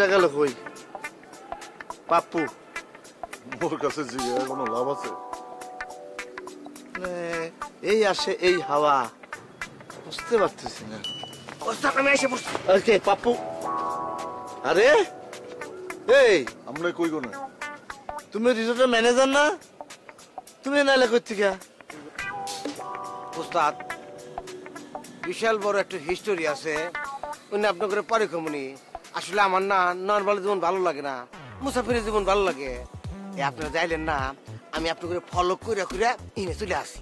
টাকা কই পাপ্পু মোর কাছে জিজ্ঞাসা কোনো লাভ আছে? এই আসে এই হাওয়া বুঝতে পারতেছি না। আমি এসে বসছি। ওকে পাপ্পু। আরে এই আমরা কই গো না? তুমি রিসোর্টের ম্যানেজার না? তুমি নাইলে কই থেকে? উস্তাদ বিশাল বড় একটা হিস্টোরি আছে, উনি আপনাকে পরে কমুনি। আসলে আমার না নর্মাল জীবন ভালো লাগে না, মুসাফিরের জীবন ভালো লাগে। আপনারা যাইলেন না, আমি আপনাকে ফলো করে করে ইনে চলে আসি।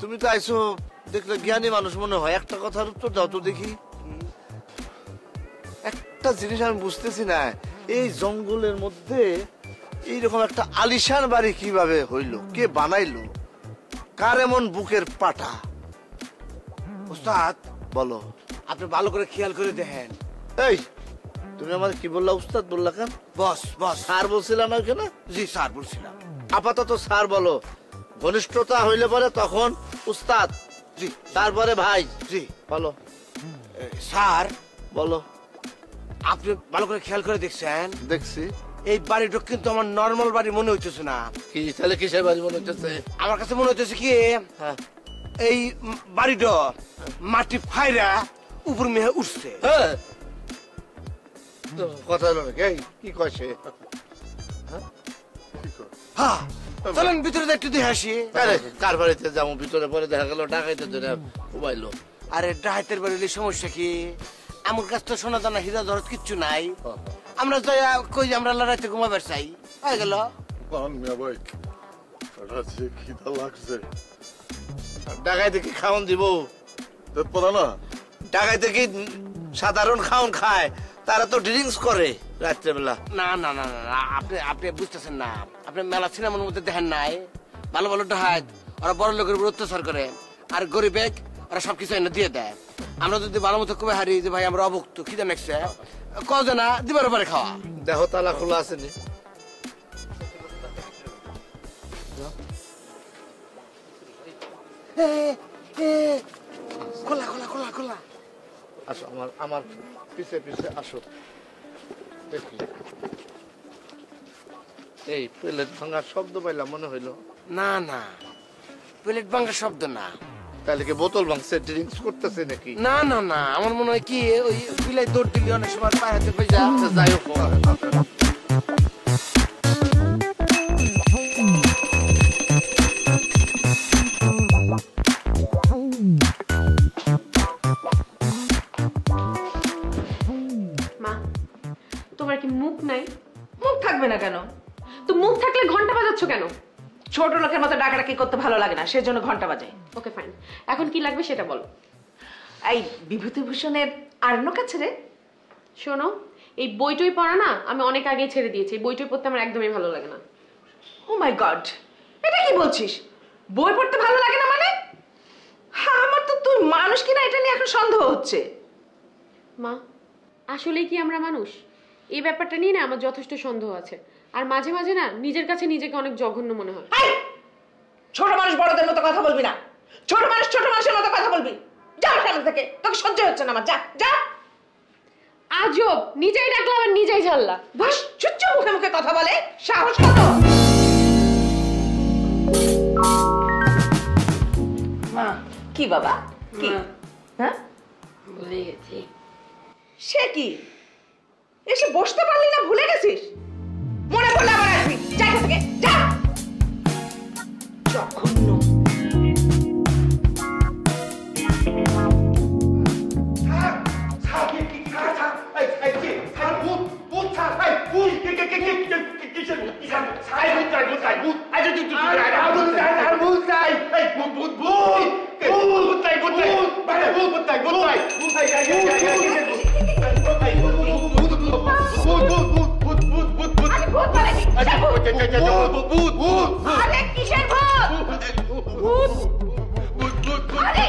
তুমি তো আইসো দেখলে জ্ঞানী মানুষ মনে হয়, একটা কথার উত্তর দাও তো দেখি। একটা জিনিস আমি বুঝতেছি না, এই জঙ্গলের মধ্যে এইরকম একটা আলিশান বাড়ি কিভাবে হইলো? কে বানাইলো? কার এমন বুকের পাটা? উস্তাদ বলো। আপনি ভালো করে খেয়াল করে দেখেন। এই তুমি আমার কি বললা? উস্তাদ বললা কেন? বস বস স্যার বলছিলাম না কেন? জি স্যার বলছিলাম। আপাতত স্যার বলো, ঘনিষ্ঠতা হইলে পরে তখন উস্তাদ, জি তারপরে ভাই। জি বলো স্যার। বলো। আপনি ভালো করে খেয়াল করে দেখছেন? দেখছি। এই বাড়িটা কিন্তু আমার নর্মাল বাড়ি মনে হইতেছে না। কি তাহলে কিসের বাড়ি মনে হচ্ছে? আমার কাছে মনে হইতেছে কি, হ্যাঁ এই বাড়িটা মাটি ফাইরা উপর মেহে উঠছে। হ্যাঁ কথা হলো নাকি? কি কয় সে? হ্যাঁ চলেন ভিতরে একটু দেখে আসি। আরে কার বাড়িতে যাবো ভিতরে? পরে দেখা গেল ডাকাইতে ধরে উবাইলো। আরে ডাহাতের বাড়ির সমস্যা কি? আমার কাছে তো সোনা দানা হীরা জহরত কিচ্ছু নাই। আমরা যাই কই আমরা লড়াইতে ঘুমাবার চাই, হয়ে গেল। ভাই খিদা লাগছে। ডাকাইতে কি খাওয়ান দিব? না ডাকাইতে কি সাধারণ খাওয়ান খায়? তারা তো ড্রিঙ্কস করে রাত্রেবেলা। না না না না, আপনি আপনি বুঝতেছেন না। আপনি মেলা সিনেমার মধ্যে দেখেন নাই, ভালো ভালো ডাহাত ওরা বড় লোকের উপর অত্যাচার করে, আর গরিব ওরা সবকিছু এনে দিয়ে দেয়। আমরা যদি ভালো মতো কবে হারি যে ভাই আমরা অভুক্ত, খিদে নেকছে, কজে না দিবার পরে খাওয়া। দেহ তালা খোলা আছে নি? খোলা খোলা খোলা খোলা। আসো আমার আমার পিছে পিছে আসো। দেখি এই প্লেট ভাঙার শব্দ পাইলাম মনে হইলো। না না, প্লেট ভাঙার শব্দ না। তাহলে কি বোতল ভাঙছে, ড্রিঙ্কস করতেছে নাকি? না না না, আমার মনে হয় কি ওই বিলাই দৌড় দিলি অনেক সময় পায়ে হাতে পেয়ে যায়। যাই হোক মা, তোমার কি মুখ নাই? মুখ থাকবে না কেন? তো মুখ থাকলে ঘন্টা বাজাচ্ছ কেন? ছোট লোকের মতো ডাকাডাকি করতে ভালো লাগে না, সেজন্য ঘন্টা বাজাই। ওকে ফাইন, এখন কি লাগবে সেটা বলো। এই বিভূতিভূষণের আরণ্যক আছে রে। শোনো, এই বইটই পড়া না আমি অনেক আগে ছেড়ে দিয়েছি। বইটই পড়তে আমার একদমই ভালো লাগে না। ও মাই গড, এটা কি বলছিস? বই পড়তে ভালো লাগে না মানে? হ্যাঁ, আমার তো তুই মানুষ কিনা এটা নিয়ে এখন সন্দেহ হচ্ছে। মা, আসলে কি আমরা মানুষ? এই ব্যাপারটা নিয়ে না আমার যথেষ্ট সন্দেহ আছে। আর মাঝে মাঝে না নিজের কাছে নিজেকে অনেক জঘন্য মনে হয়। ছোট মানুষ বড়দের মতো কথা বলবি না। ছোট মানুষ ছোট মানুষের মতো কথা বলবি। যা সামনে থেকে, তোকে সহ্য হচ্ছে না আমার। যা যা। আজব, নিজেই ডাকলাম আর নিজেই ঝাল্লা। বাস চুচ্চ মুখে মুখে কথা বলে, সাহস কত? মা কি বাবা কি? হ্যাঁ ভুলে গেছি। সে কি এসে বসতে পারলি না, ভুলে গেছিস? মনে পড়লে আবার আসবি। যা এখান থেকে, যা। জঘন্য। চাই ভূত আরে তুই তুই আর ভূত চাই এই ভূত ভূত ভূত ভূত চাই ভূত চাই আরে ভূত চাই ভূত চাই ভূত চাই আরে কিসের ভূত? ভূত আরে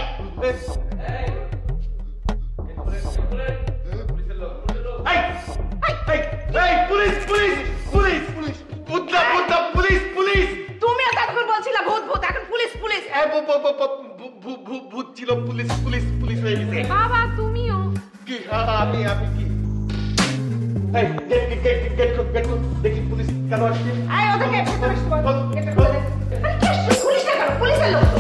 পুলিশ পুলিশ পুলিশ পুলিশ ভূত না ভূত না পুলিশ পুলিশ তুমি এতক্ষণ বলছিলা ভূত ভূত, এখন পুলিশ পুলিশ। ভূত ছিল পুলিশ পুলিশ পুলিশ হয়ে গেছে। বাবা তুমিও কি আমি কি এই গেট দেখি পুলিশ কেন আসছে। আয় ওদেরকে ভেতরে শোয়া। আরে কি আসছে? পুলিশ না কেন? পুলিশের লোক তো।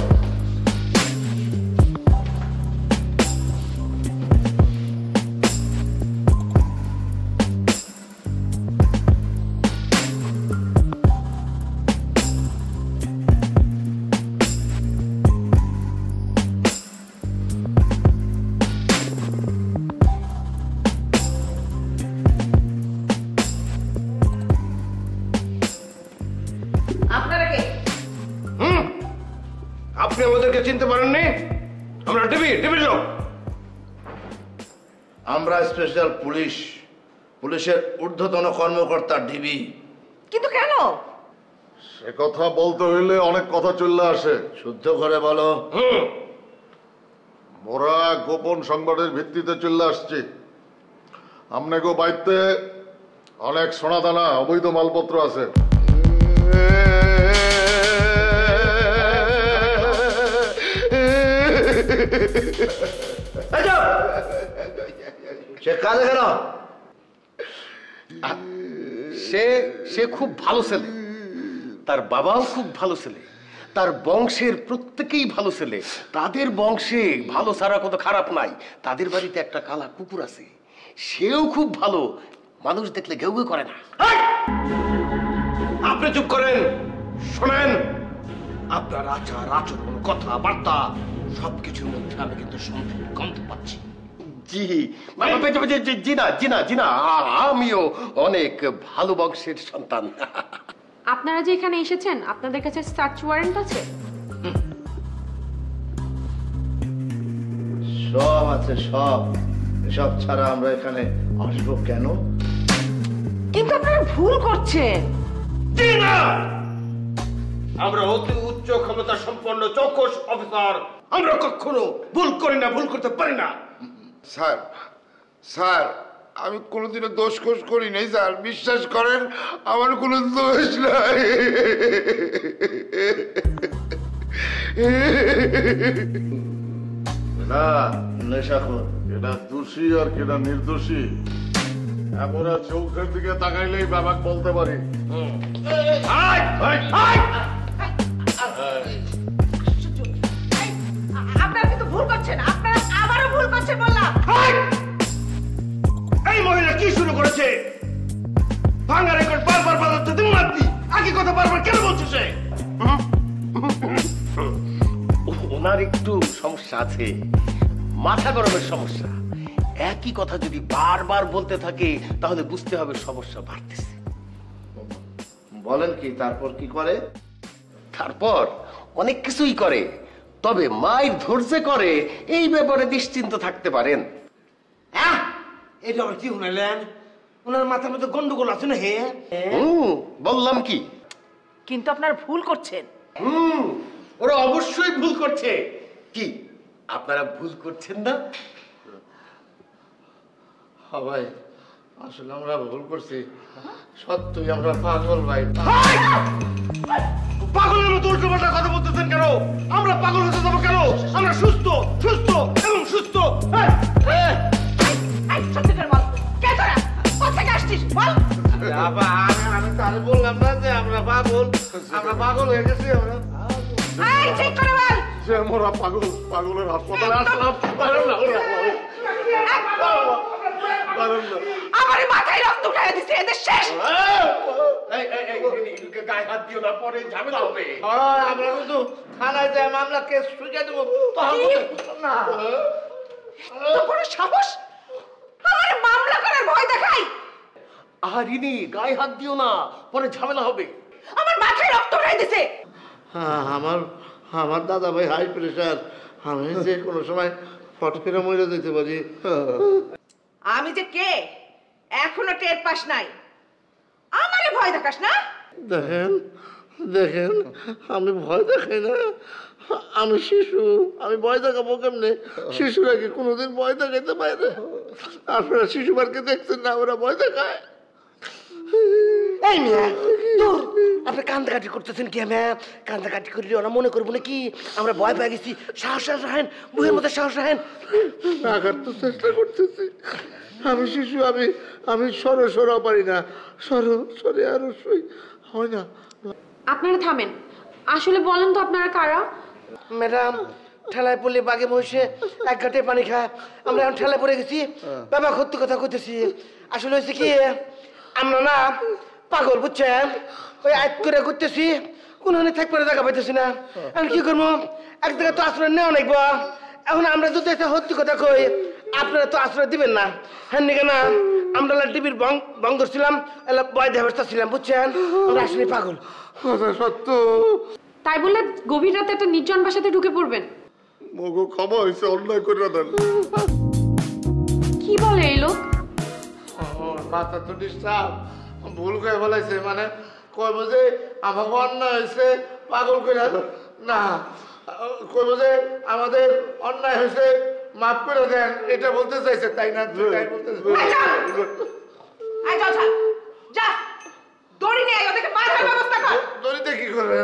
আপনারা কে? আপনি আমাদেরকে চিনতে পারেননি? আমরা টিভির লোক। আমরা স্পেশাল পুলিশ, পুলিশের ঊর্ধ্বতন কর্মকর্তা ডিবি। কিন্তু কেন? সে কথা বলতে হইলে অনেক কথা চলে আসে। শুদ্ধ করে বলো। মোরা গোপন সংবাদের ভিত্তিতে চলে আসছি। আমনেগো বাইতে অনেক সোনাদানা অবৈধ মালপত্র আছে। সে কাজে কেন? সে খুব ভালো ছেলে, তার বাবাও খুব ভালো ছেলে, তার বংশের প্রত্যেকেই ভালো ছেলে। তাদের বংশে ভালো ছাড়া কত খারাপ নাই। তাদের বাড়িতে একটা কালা কুকুর আছে, সেও খুব ভালো, মানুষ দেখলে ঘেউ ঘেউ করে না। আপনি চুপ করেন, শোনেন। আপনার আচার আচরণ কথাবার্তা সবকিছুর মধ্যে আমি কিন্তু সন্দেহের গন্ধ পাচ্ছি। জি জি না জি না জি না, আমিও অনেক ভালো বংশের সন্তান। আপনারা যে এখানে এসেছেন, আপনাদের কাছে সার্চ ওয়ারেন্ট আছে? সব আছে, সব। এসব ছাড়া আমরা এখানে আসবো কেন? কিন্তু আপনারা ভুল করছেন। জি না, আমরা অতি উচ্চ ক্ষমতা সম্পন্ন চৌকস অফিসার, আমরা কখনো ভুল করি না, ভুল করতে পারি না। স্যার স্যার আমি কোনোদিনও দোষ খোঁজ করি নাই স্যার, বিশ্বাস করেন আমার কোনো দোষ নাই। না নেশাখোর। এটা দোষী আর কেটা নির্দোষী আমরা চোখের দিকে তাকাইলেই বাবাক বলতে পারি। আপনারা কিন্তু ভুল করছেন, আপনারা আবারও ভুল করছেন বললাম। এই মহিলা কি শুরু করেছে? ভাঙা রেকর্ড বারবার বাজাচ্ছে তুমি মারতি, আগে কথা বারবার কেন বলছো? সে ওনার একটু সমস্যা আছে, মাথা গরমের সমস্যা। একই কথা যদি বারবার বলতে থাকে তাহলে বুঝতে হবে সমস্যা বাড়তেছে। বলেন কি, তারপর কি করে? তারপর অনেক কিছুই করে, তবে মায়ের ধৈর্য করে, এই ব্যাপারে নিশ্চিন্ত থাকতে পারেন। এটা আবার কি শুনাইলেন? ওনার মাথার মধ্যে গন্ডগোল আছে না? হে বললাম কি? কিন্তু আপনারা ভুল করছেন। ওরা অবশ্যই ভুল করছে। কি আপনারা ভুল করছেন না? ভাই আসলে আমরা ভুল করছি, সত্যই আমরা পাগল ভাই। পাগলের মতো উল্টো পাল্টা কথা বলতেছেন কেন? আমরা পাগল হতে যাবো কেন? আমরা সুস্থ সুস্থ এবং সুস্থ। সত্যি করে বল, কে তোরা? কোথেকে আসছিস বল? আমি তাহলে বললাম না যে আমরা পাগল, আমরা পাগল হয়ে গেছি। আমরা ঠিক করে বল। যে মোরা পাগলের হাসপাতালে আসলাম। আমার মাথায় রক্ত উঠায় দিচ্ছে, এদের শেষ। গায়ে হাত দিও না, পরে ঝামেলা হবে। আমরা কিন্তু থানায় যায় মামলা কেস শুকে দেবো। না তো বড় সাহস, আমার মামলা করার ভয় দেখাই। আহারিনি, গায়ে হাত দিও না, পরে ঝামেলা হবে। আমার মাথায় রক্ত উঠাই দিছে। হ্যাঁ, আমার আমার দাদা ভাই হাই প্রেশার, আমি যে কোনো সময় ফট করে মরে যেতে পারি। আমি যে কে এখনো টের পাস নাই, আমারে ভয় দেখাস না। দেখেন দেখেন, আমি ভয় দেখাই না, আমি শিশু, আমি ভয় দেখাবো কেমনে? শিশুরা কি কোনোদিন ভয় দেখাইতে পারে? আপনারা শিশু পার্কে দেখছেন না, ওরা ভয় দেখায়। এই মিয়া দূর, আপনি কান্দাকাটি করতেছেন কি? আমি কান্দাকাটি করি ওরা মনে করবো নাকি আমরা ভয় পেয়ে গেছি। সাহস রাখেন, বুয়ের মধ্যে সাহস রাখেন। রাখার তো চেষ্টা করতেছি, আমি শিশু, আমি সরো পারি না, সরে আরো হয় না। আপনারা থামেন, আসলে বলেন তো আপনারা কারা? ম্যাডাম, ঠেলায় পড়লে বাঘে মহিষে এক ঘাটে পানি খায়, আমরা এখন ঠেলায় পড়ে গেছি। বাবা সত্যি কথা কইতেছি, আসলে হয়েছে কি আমরা না পাগল, বুঝছেন? ওই আয় করে করতেছি, কোনখানে থাকতে জায়গা পাইতেছি না। আমি কি করবো, এক জায়গায় তো আশ্রয় নেওয়া নাইব। এখন আমরা যদি একটা সত্যি কথা কই, আপনারা তো আশ্রয় দিবেন না। হ্যাঁ নিকে না, আমরা টিভির বং ধরছিলাম, বয় দেবস্থা ছিলাম, বুঝছেন? আমরা আসলে পাগল। সত্য তাই বলে গভীর রাতে একটা নির্জন বাসাতে ঢুকে পড়বেন? মগো ক্ষমা হয়েছে, অন্যায় করে দেন। কি বলে এই লোক? মাথা তো ডিস্টার্ব, ভুল করে বলেছে, মানে কইব যে আমাকে অন্যায় হয়েছে, পাগল করে না, কইব যে আমাদের অন্যায় হয়েছে, মাফ করে দেন, এটা বলতে চাইছে, তাই না? তাই বলতে আয় যাও, যা দড়ি নিয়ে আয়, ওদেরকে মারার ব্যবস্থা কর। দড়িতে কি করবে?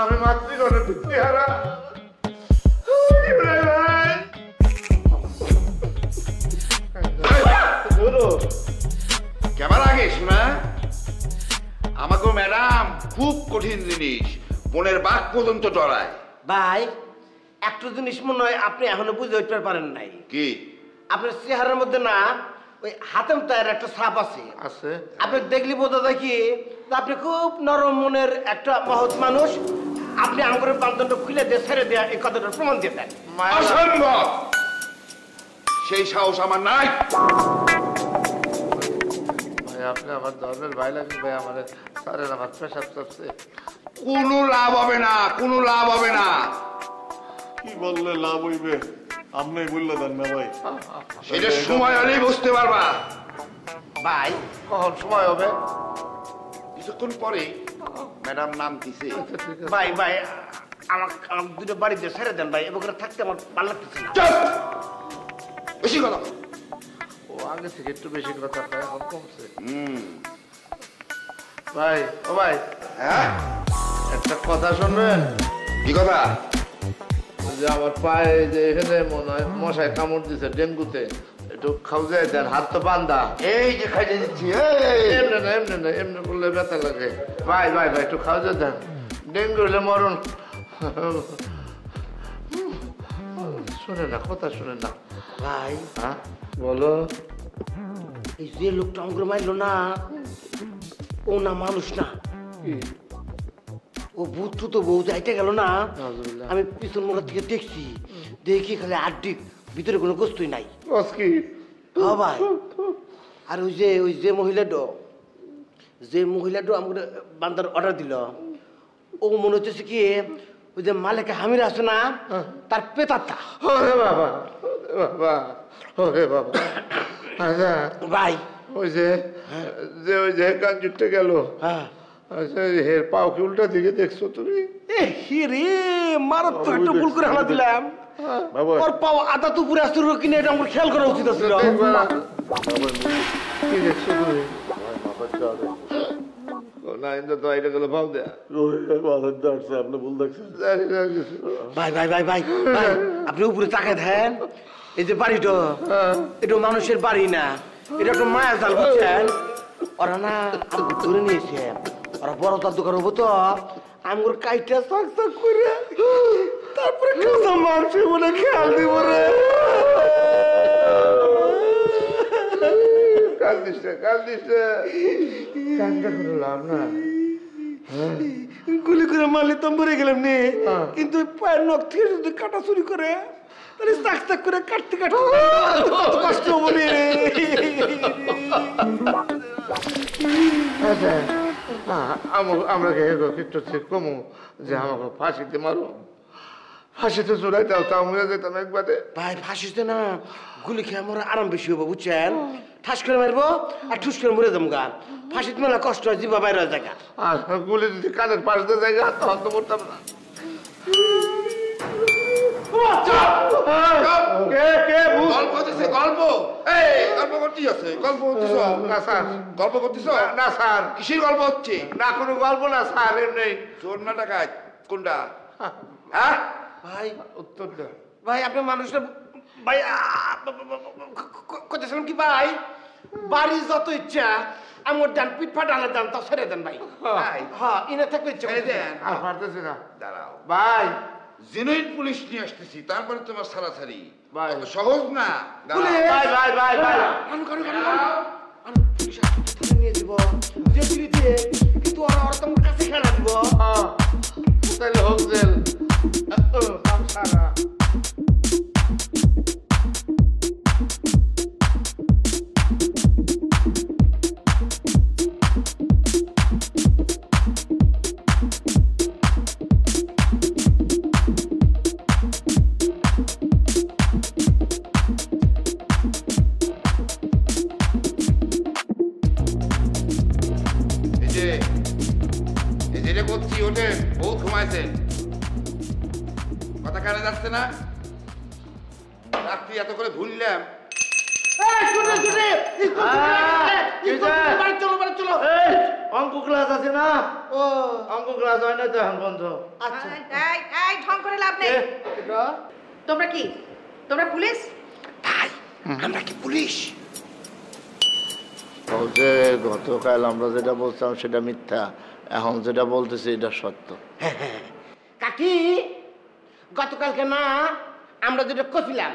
আমি মাতৃগণের চেহারা কেমন আগে শোনা আমাকে ম্যাডাম খুব কঠিন জিনিস, বনের বাঘ পর্যন্ত ডরায়। ভাই, একটা জিনিস মনে হয় আপনি এখনো বুঝে উঠতে পারেন নাই। কি? আপনার চেহারার মধ্যে না ওই হাতেম তায়ের একটা ছাপ আছে। আছে, আপনি দেখলি বোঝা যায় কি যে আপনি খুব নরম মনের একটা মহৎ মানুষ। আপনি আঙ্গুরের বান্ধবটা খুলে দিয়ে ছেড়ে দেয়া, এই কথাটার প্রমাণ দিয়ে দেন। অসম্ভব, সেই সাহস আমার নাই। ভাই আপনি আমার ধর্মের ভাই লাগবে ভাই, আমার স্যারের আমার পেশাব চাচ্ছে। কোনো লাভ হবে না, কোনো লাভ হবে না। কি বললে লাভ হইবে? আপনি বললে দেন না ভাই। সেটা সময় হলেই বুঝতে পারবা। ভাই, কখন সময় হবে? কিছুক্ষণ পরে ম্যাডাম নাম দিছে। ভাই ভাই আমাকে দুটো বাড়ি দিয়ে ছেড়ে দেন ভাই, এবার থাকতে আমার ভালো লাগতেছে না। চুপ! বেশি কথা। ও আগে থেকে একটু বেশি কথা কয়, এখন কমছে। ভাই, ও ভাই, হ্যাঁ, একটা কথা শুনবেন? কি কথা? যে আমার পায়ে যে এখানে মনে হয় মশায় কামড় দিছে ডেঙ্গুতে, একটু খাওয়াই দেন, হাত তো বান্ধা। এই যে খাইতে দিচ্ছি, এমনি না, এমনি না, এমনি করলে ব্যথা লাগে। ভাই ভাই ভাই, একটু খাওয়াই দেন, ডেঙ্গু হলে মরণ। শুনে না, কথা শুনে না। ভাই, হ্যাঁ বলো। এই যে লোকটা অঙ্গুর মারলো না, ও না মানুষ না, ও ভূত তো বউ যাইতে গেল না। আমি পিছন মোড় থেকে দেখছি, দেখি খালি আড্ডি, ভিতরে কোনো গোস্তই নাই। কি হ্যাঁ ভাই, আর ওই যে মহিলাটা আমাকে বান্দার অর্ডার দিল, ও মনে হচ্ছে কি ওই যে মালিকা হামির আছে না, তার পেতারটা। ওরে বাবা, বাবা, ওরে বাবা। আচ্ছা ভাই, ওই যে ওই যে কান জুটতে গেল, হ্যাঁ, আচ্ছা হের পাও কি উল্টা দিকে দেখছো তুমি? রে মারাত্মক একটা ভুল করে হানা দিলাম। ওর পাও আদা তো পুরো আসতে কিনে, এটা আমার খেয়াল করা উচিত ছিল। কি দেখছো তুমি? না ইন্দা তো এটা গেল ভাব দেয়া। আপনি ভুল দেখছেন। ভাই ভাই ভাই ভাই ভাই, আপনি উপরে তাকায় দেন, এই যে বাড়িটা, এটা মানুষের বাড়ি না, এটা একটা মায়া জাল, বুঝছেন? ওরা না আমাকে ধরে নিয়েছে, ওরা বড় তার দোকান হবো তো, আমার কাইটা চাক চাক করে তারপরে কাঁচা মাংস বলে খেয়াল দিব রে। কান্দিস কান্দা করে লাভ না। গুলি করে মারলে তো মরে গেলাম নে, কিন্তু পায়ের নখ থেকে যদি কাটা চুরি করে, তাহলে চাক চাক করে কাটতে কাটতে কত কষ্ট হবো রে। আচ্ছা আমরা কিছু ঠিক কমু যে আমাকে ফাঁসিতে মারো, ফাঁসিতে চড়াই দাও, তাও মরে যেতাম একবারে। ভাই ফাঁসিতে না গুলি খেয়ে আমার আরাম বেশি হবো বুঝছেন, ঠাস করে মারবো আর ঠুস করে মরে যাবো গা। ফাঁসিতে মেলা কষ্ট হয়, জিবা বাইরে জায়গা, আর গুলি যদি কানের পাশ দিয়ে জায়গা তখন তো মরতাম না। গল্প হতেছে গল্প, এই গল্প করতেই আছে, গল্প হতেছ না স্যার, গল্প করতেছ না স্যার, কিসের গল্প হচ্ছে? না কোনো গল্প না স্যার, এমনি। চোর না ডাকাত কোনটা? হ্যাঁ ভাই উত্তর দেন ভাই আপনার মানুষটা ভাই করতেছিলাম কি ভাই, বাড়ি যত ইচ্ছা আমার ডান পিঠ ফাটালে ডান তা ছেড়ে দেন ভাই। হ্যাঁ ইনে থাকবে ইচ্ছা ছেড়ে দেন। আর পারতেছি না দাঁড়াও ভাই। জেনুইন পুলিশ নিয়ে আসতেছি, তারপরে তোমার ছাড়াছাড়ি ভাই। অত সহজ না। দাঁড়াও। ভাই ভাই ভাই ভাই নিয়ে দিব যে দিতে, কিন্তু ওরা তোমার কাছে খেলা দিব। তাহলে হোক জেল। সারা এই যে করছি ওঠে বহুত ঘুমাইছেন, কথা কানে যাচ্ছে না? রাত্রি এত করে ভুললাম। অঙ্ক ক্লাস আছে না? ও অঙ্ক ক্লাস হয় না তো এখন বন্ধ। এই ঢং করে লাভ নেই। তোমরা কি, তোমরা পুলিশ? ভাই আমরা কি পুলিশ? বলছে গতকাল আমরা যেটা বলছিলাম সেটা মিথ্যা, এখন যেটা বলতেছি এটা সত্য। কাকি গতকালকে না আমরা যেটা কছিলাম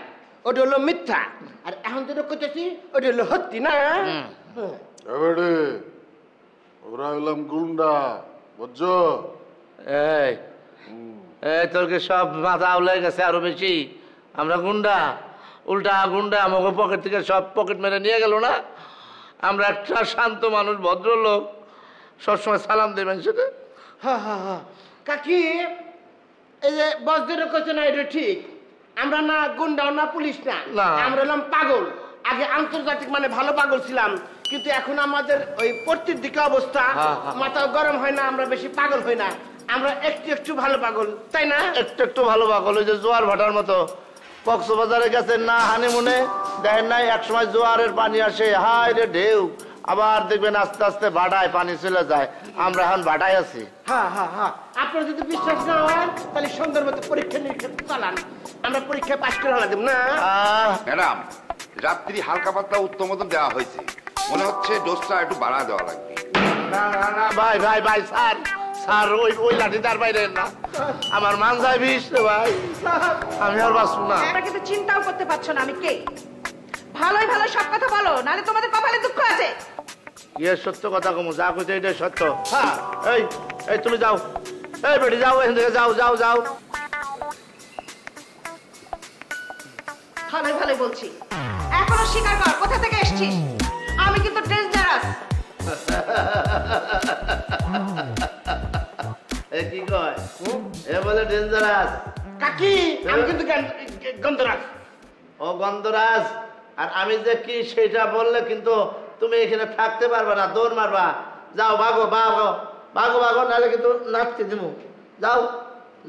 ওটা হলো মিথ্যা, আর এখন যেটা কইতেছি ওটা হলো সত্যি না? এবারে ওরা হইলাম গুন্ডা, বুঝছো? এই এই তোর কি সব মাথা আউলাই গেছে আরো বেশি? আমরা গুন্ডা? উল্টা গুন্ডা আমাকে পকেট থেকে সব পকেট মেরে নিয়ে গেল না? আমরা একটা শান্ত মানুষ, ভদ্রলোক, সবসময় সালাম দেবেন সেটা। হ্যাঁ হ্যাঁ হ্যাঁ কাকি এই যে বস যেটা কইছে না এটা ঠিক, আমরা না গুন্ডাও না পুলিশ না, না। আমরা হলাম পাগল। আগে আন্তর্জাতিক মানে ভালো পাগল ছিলাম, কিন্তু এখন আমাদের ওই পড়তির দিকে অবস্থা, মাথা গরম হয় না, আমরা বেশি পাগল হই না, আমরা একটু একটু ভালো পাগল, তাই না? একটু একটু ভালো পাগল, ওই যে জোয়ার ভাটার মতো। কক্সবাজারে গেছেন না হানিমুনে, দেখেন নাই একসময় জোয়ারের পানি আসে, হায় রে ঢেউ, আবার দেখবেন আস্তে আস্তে ভাটায় পানি চলে যায়। আমরা এখন ভাটায় আছি। হ্যাঁ হ্যাঁ হ্যাঁ আপনার যদি বিশ্বাস না হয় তাহলে সুন্দর মতো পরীক্ষা নিরীক্ষা চালান, আমরা পরীক্ষায় পাশ করে হলা দেব না? ম্যাডাম রাত্রি হালকা পাতলা উত্তম মতো দেওয়া হয়েছে, মনে হচ্ছে ডোজটা একটু বাড়া দেওয়া লাগবে। না না না ভাই ভাই ভাই স্যার, স্যার ওই ওই লাঠি তার বাইরে না, আমার মান যায় বিষ রে ভাই, আমি আর বাঁচব না। তোমরা কিন্তু চিন্তাও করতে পারছো না আমি কে। ভালোই ভালো সব কথা বলো, নাহলে তোমাদের কপালে দুঃখ আছে। ইয়ে সত্য কথা কমু, যা কইছে এটাই সত্য। হ্যাঁ এই এই তুমি যাও, এই বেটি যাও এখান থেকে, যাও যাও যাও। ভালোই ভালোই বলছি, এখনো স্বীকার কর কোথা থেকে এসেছিস। আমি কিন্তু ডেঞ্জারাস। এ কি কয়? এ বলে ডেঞ্জারাস। কাকি আমি কিন্তু গন্ধরাজ। ও গন্ধরাজ, আর আমি যে কি সেটা বললে কিন্তু তুমি এখানে থাকতে পারবে না, দৌড় মারবা। যাও ভাগো ভাগো ভাগো ভাগো, নাহলে কিন্তু নাচতে দিমু। যাও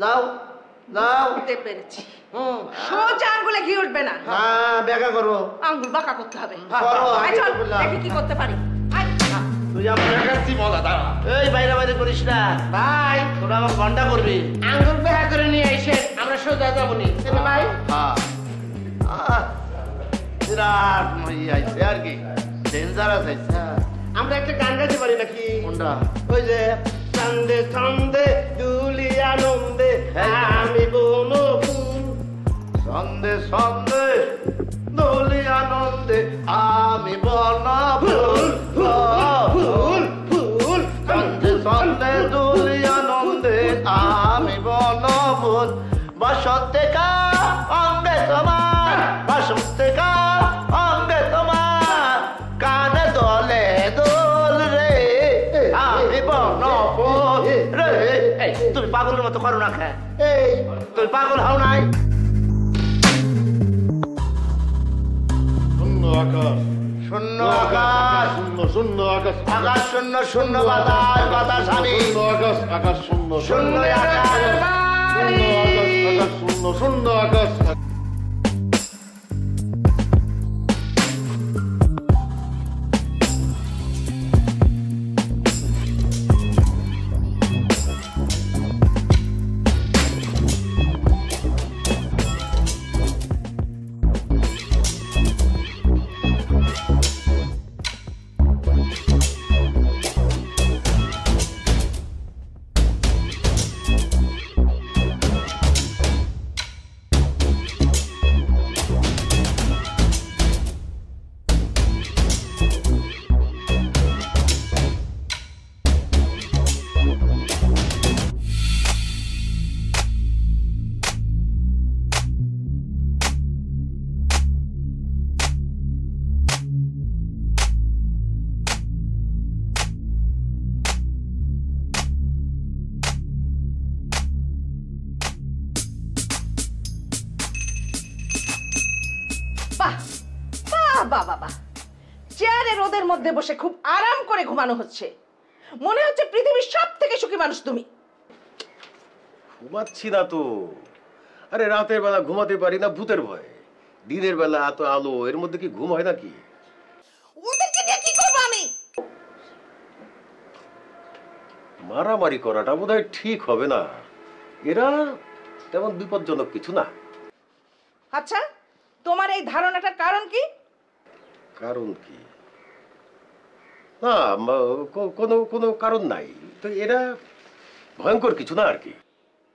যাও যাও। বুঝতে পেরেছি। সোজা আঙ্গুলে ঘি উঠবে না, হ্যাঁ ব্যাখ্যা করবো। আঙ্গুল বাঁকা করতে হবে। করো, আয় আমি চল, তো বললাম। দেখি কি করতে পারি। আয়। তুই আমার দেখাচ্ছি মজা, দাঁড়া। এই বাইরে বাইরে করিস না ভাই তোরা আমার ঘন্টা করবি। আঙ্গুল বেহা করে নিয়ে এসে আমরা সোজা যাবো নি ভাই। হ্যাঁ বিরাট ইয়ে আইছে আর কি, ডেঞ্জারাস আইছে। আমরা একটা গান গাইতে পারি নাকি? কোনটা? ওই যে ছন্দে ছন্দে দুলি আনন্দে আমি বনো ফুল, সন্দে সন্দে দোলি আনন্দে আমি বন ফুল ফুল ফুল সন্দে সন্দে দোলি আনন্দে আমি বন ফুল। বসন্তে কা অঙ্গে তোমার, বসন্তে কা অঙ্গে তোমার, কানে দোলে দোল রে আমি বন তুমি পাগলের মতো করো না খা এই তুমি পাগল হও নাই শূন্য আকাশ শূন্য আকাশ শূন্য শূন্য আকাশ আকাশ শূন্য শূন্য বাতাস বাতাস আমি শূন্য আকাশ আকাশ শূন্য শূন্য আকাশ শূন্য আকাশ আকাশ শূন্য শূন্য আকাশ বাবা চেয়ারে রোদের মধ্যে বসে খুব আরাম করে ঘুমানো হচ্ছে মনে হচ্ছে পৃথিবীর সব থেকে সুখী মানুষ তুমি ঘুমাচ্ছি না তো আরে রাতের বেলা ঘুমাতে পারি না ভূতের ভয়ে দিনের বেলা এত আলো এর মধ্যে কি ঘুম হয় নাকি ওদেরকে নিয়ে কি করবো আমি মারামারি করাটা বোধহয় ঠিক হবে না এরা তেমন বিপজ্জনক কিছু না আচ্ছা তোমার এই ধারণাটার কারণ কি কারণ কি না কোনো কোনো কারণ নাই তো এরা ভয়ঙ্কর কিছু না আর কি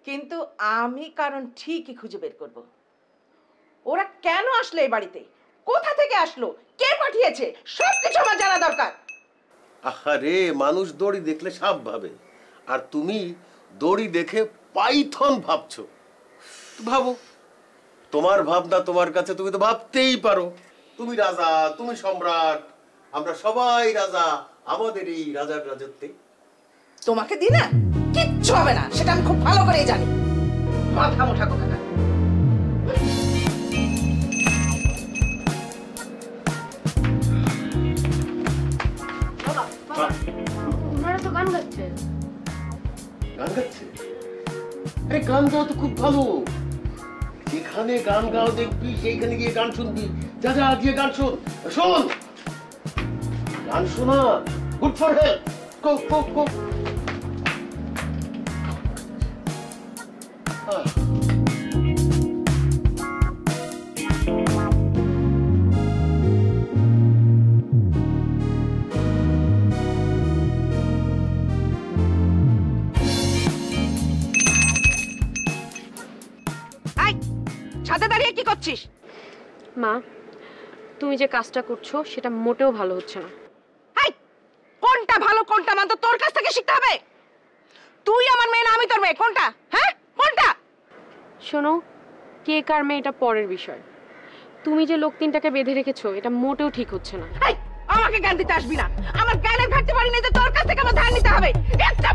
কিন্তু আমি কারণ ঠিকই খুঁজে বের করব ওরা কেন আসলো এই বাড়িতে কোথা থেকে আসলো কে পাঠিয়েছে সবকিছু আমার জানা দরকার আহারে মানুষ দড়ি দেখলে সাপ ভাবে আর তুমি দড়ি দেখে পাইথন ভাবছো ভাবো তোমার ভাবনা তোমার কাছে তুমি তো ভাবতেই পারো তুমি রাজা তুমি সম্রাট আমরা সবাই রাজা আমাদের এই রাজার রাজত্বে তোমাকে দি না কিচ্ছু হবে না সেটা আমি খুব ভালো করেই জানি মাথা মোটা কথা ওনারা তো গান গাচ্ছে গান গাচ্ছে আরে গান গাওয়া তো খুব ভালো যেখানে গান গাও দেখবি সেইখানে গিয়ে গান শুনবি যা যা গিয়ে গান শোন শোন গান শোনা গুড ফর হেলথ গো গো গো ছাদে দাঁড়িয়ে কি করছিস মা তুমি যে কাজটা করছো সেটা মোটেও ভালো হচ্ছে না কোনটা ভালো কোনটা মন্দ তোর কাছ থেকে শিখতে হবে তুই আমার মেয়ে না আমি তোর মেয়ে কোনটা হ্যাঁ কোনটা শোনো কে কার মেয়ে এটা পরের বিষয় তুমি যে লোক তিনটাকে বেঁধে রেখেছো এটা মোটেও ঠিক হচ্ছে না আমাকে জ্ঞান দিতে আসবি না আমার জ্ঞানের ঘাটতি বাড়ি নেই যে তোর কাছ থেকে আমার ধার নিতে হবে একটা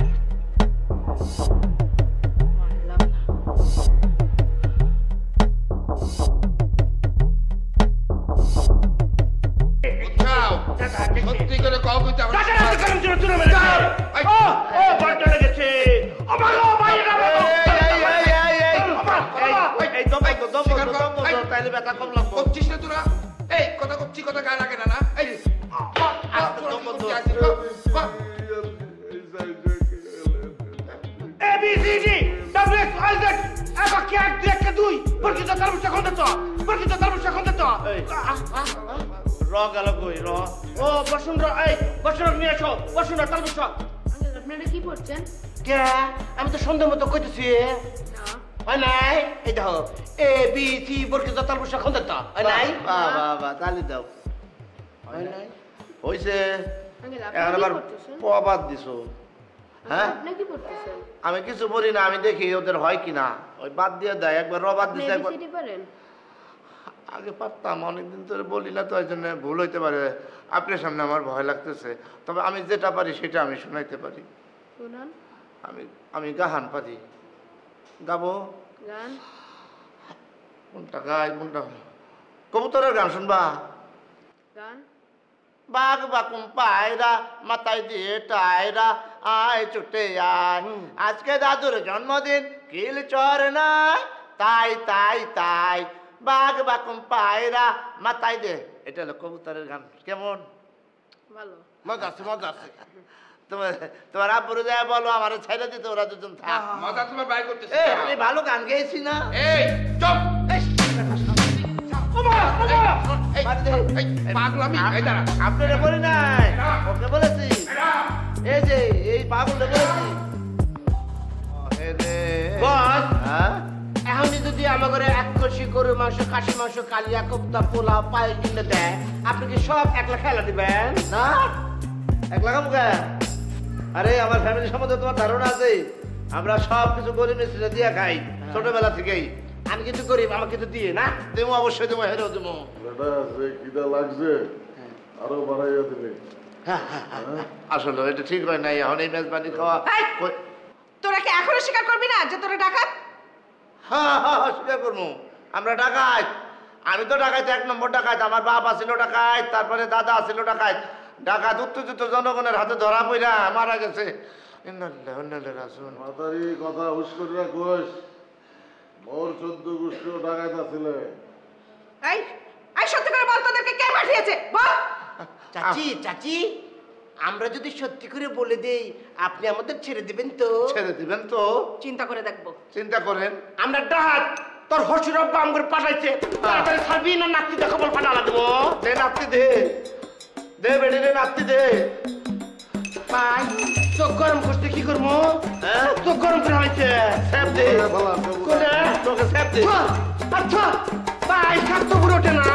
সত্যি করে কও কইতে আমার তাইলে ব্যথা কম লাগবো করছিস না তোরা এই কথা করছি কথা গায়ে লাগে না না এই ABCD WXYZ একা কি এক দুই একটা দুই পরিচিত কর্মসূচি খন্ডিত পরিচিত কর্মসূচি খন্ডিত র গেল কই র ও বসুন্ধরা এই বসুন্ধরা নিয়ে এসো বসুন্ধরা কর্মসূচি আপনারা কি পড়ছেন কে আমি তো সন্দেহ মতো কইতেছি হয় নাই এই দেখো ABC পরিচিত কর্মসূচি খন্ডিত হয় নাই বাবা বাবা তালি দাও হয় নাই হইছে এখন আবার প্রবাদ দিছো হ্যাঁ আপনি কি পড়তেছেন আমি কিছু বলি না আমি দেখি ওদের হয় কিনা ওই বাদ দিয়ে দেয় একবার রবাদ দিছে একবার ABCD পারেন আগে পারতাম অনেকদিন ধরে বলি না তো এই জন্য ভুল হইতে পারে আপনার সামনে আমার ভয় লাগতেছে তবে আমি যেটা পারি সেটা আমি শোনাইতে পারি শুনান আমি গাহান পারি, গাবো। গান কোনটা গাই কোনটা? কবুতরের গান শুনবা? গান বাঘ বাকুম পায়রা মাথায় দিয়ে টায়রা আয় ছুটে আয়, আজকে দাদুর জন্মদিন কিল চর নাই, তাই তাই তাই বাঘ বাকুম পায়রা মাথায় দে। এটা হলো কবুতরের গান। কেমন? ভালো। মজা আছে মজা আছে। তোমার আব্বুরে যায় বলো আমার ছাইরা দিতে, ওরা দুজন থাক। মজা তোমার বাই করতেছে। আমি ভালো গান গেয়েছি না? এই চুপ। পাগলামি আপনারা বলি নাই, ওকে বলেছি। এই যে এই পাগলটা বলেছি। বস, হ্যাঁ এখনই যদি আমার ঘরে 1 কষি গরু মাংস, খাসি মাংস, কালিয়া কোপ্তা, পোলাও, পায়েস কিনে দেয়, আপনি কি সব একলা খেলা দিবেন? না একলা খাবো কে? আরে আমার ফ্যামিলি সম্বন্ধে তোমার ধারণা আছে, আমরা সব কিছু গরিব মিস্ত্রিরা দিয়ে খাই ছোটবেলা থেকেই। আমি কিন্তু গরিব, আমাকে কিন্তু দিয়ে না। দেবো অবশ্যই দেবো, হেরেও দেবো। বেটা যে খিদা লাগছে আরো বাড়াইয়া দিলে। আসলে এটা ঠিক হয় নাই, এখন এই মেজবানি খাওয়া। এই! তোরা কি এখনো স্বীকার করবি না যে তোরা ডাকাত? হ্যাঁ স্বীকার করবো, আমরা ডাকাত। আমি তো ডাকাত, 1 নম্বর ডাকাত। আমার বাপ আছিল ডাকাত, তারপরে দাদা আছিল ডাকাত। ডাকাত উত্তেজিত জনগণের হাতে ধরা পড়া মারা গেছে। মাতারি কথা হুশ করে রাখোস, মোর 14 গোষ্ঠীও ডাকাত আছিলে। এই এই সত্যি করে বল, তোদেরকে কে পাঠিয়েছে বল? চাচি চাচি, আমরা যদি সত্যি করে বলে দেই, আপনি আমাদের ছেড়ে দিবেন তো? ছেড়ে দিবেন তো? চিন্তা করে দেখবো। চিন্তা করেন। আমরা ডাহাত, তোর হসুর আব্বা আমগরে পাঠাইছে, তাড়াতাড়ি ছাড়বি না নাতি দেখো বল ফাটালা দেবো। দে নাতি দে, দে বেড়ে দে নাতি দে। ভাই চোখ গরম করতে কি করবো? হ্যাঁ চোখ গরম করে হয়েছে। স্যাপ দে, কোনে তোকে স্যাপ দে। আচ্ছা ভাই, স্বার্থ পুরোটে না।